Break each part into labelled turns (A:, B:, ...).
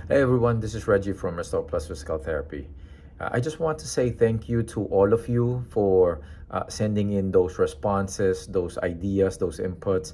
A: Hey everyone, this is Reggie from Restore Plus Physical Therapy. I just want to say thank you to all of you for sending in those responses, those ideas, those inputs.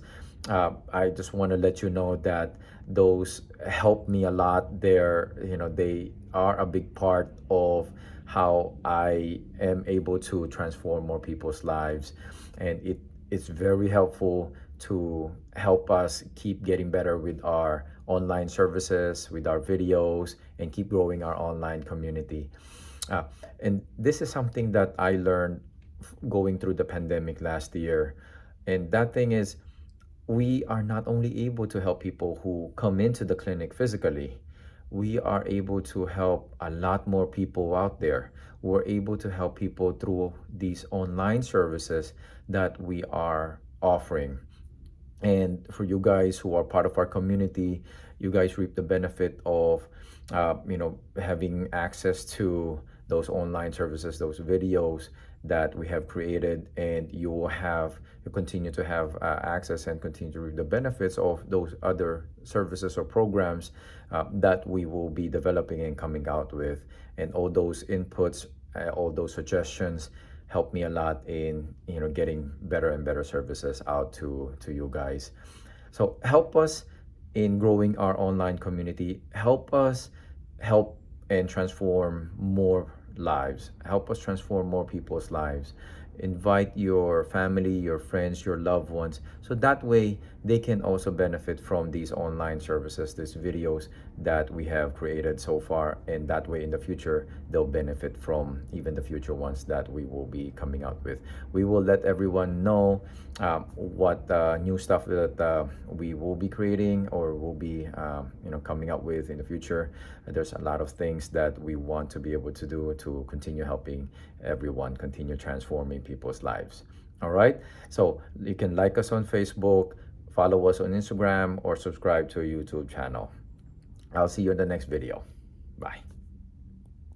A: I just want to let you know that those help me a lot. They are a big part of how I am able to transform more people's lives, and it's very helpful to help us keep getting better with our online services, with our videos, and keep growing our online community. Uh, and this is something that I learned going through the pandemic last year. And that thing is, we are not only able to help people who come into the clinic physically, we are able to help a lot more people out there. We're able to help people through these online services that we are offering. And for you guys who are part of our community, you guys reap the benefit of having access to those online services, those videos that we have created, and you continue to have access and continue to reap the benefits of those other services or programs that we will be developing and coming out with. And all those inputs, all those suggestions help me a lot in getting better and better services out to you guys. So help us in growing our online community. Help us help and transform more lives. Help us transform more people's lives. Invite your family, your friends, your loved ones, so that way they can also benefit from these online services, these videos that we have created so far, and that way in the future they'll benefit from even the future ones that we will be coming out with. We will let everyone know what new stuff that we will be creating or will be coming up with in the future. There's a lot of things that we want to be able to do to continue helping everyone continue transforming people's lives. All right, so you can like us on Facebook, follow us on Instagram, or subscribe to a YouTube channel. I'll see you in the next video. Bye.